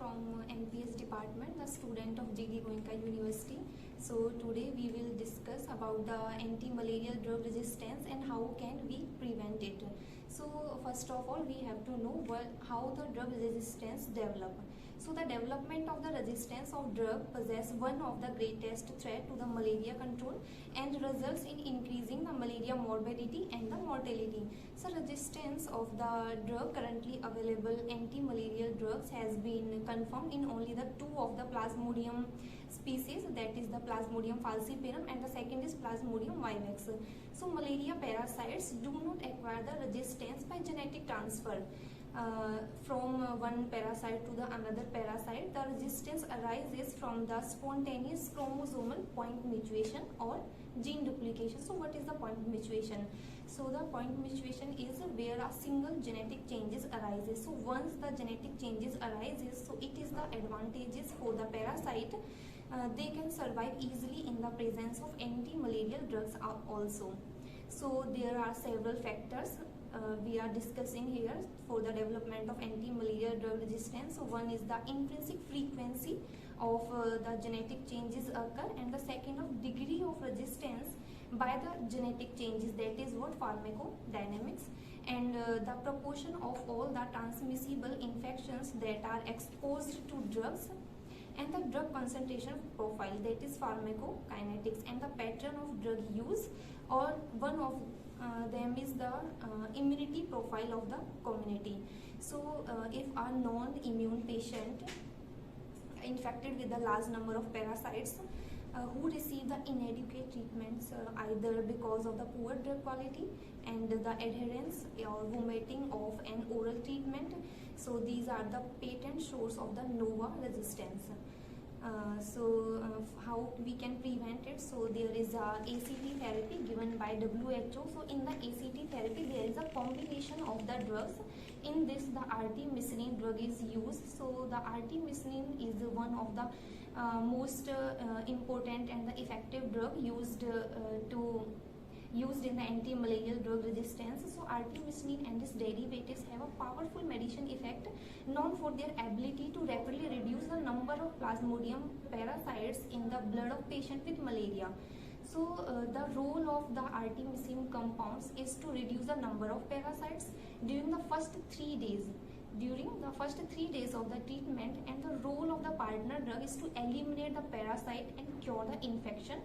from NPS department, the student of GD Goenka University. So today we will discuss about the anti-malarial drug resistance and how can we prevent it. So first of all, we have to know how the drug resistance develop. So the development of the resistance of drug possess one of the greatest threat to the malaria control and results in increasing the malaria morbidity and the mortality. So resistance of the drug currently available anti-malarial drugs has been confirmed in only the two of the Plasmodium species, that is the Plasmodium falciparum and the second is Plasmodium vivax. So malaria parasites do not acquire the resistance by genetic transfer. From one parasite to the another parasite, the resistance arises from the spontaneous chromosomal point mutation or gene duplication. So what is the point mutation? So the point mutation is where a single genetic changes arises. So once the genetic changes arises, so it is the advantages for the parasite. They can survive easily in the presence of anti-malarial drugs also. So there are several factors we are discussing here for the development of anti-malarial drug resistance. So one is the intrinsic frequency of the genetic changes occur, and the second of degree of resistance by the genetic changes, that is what pharmacodynamics, and the proportion of all the transmissible infections that are exposed to drugs, and the drug concentration profile, that is pharmacokinetics, and the pattern of drug use, or one of them is the immunity profile of the community. So if a non-immune patient infected with a large number of parasites who receive the inadequate treatments either because of the poor drug quality and the adherence or vomiting of an oral treatment, so these are the patent source of the NOVA resistance. How we can prevent it? So there is a ACT therapy given by WHO. So in the ACT therapy there is a combination of the drugs. In this the artemisinin drug is used. So the artemisinin is one of the most important and the effective drug used in the anti-malarial drug resistance. So artemisinin and its derivatives have a powerful medicine effect known for their ability to rapidly reduce the number of Plasmodium parasites in the blood of patient with malaria. So the role of the artemisinin compounds is to reduce the number of parasites during the first 3 days. During the first 3 days of the treatment, and the role of the partner drug is to eliminate the parasite and cure the infection.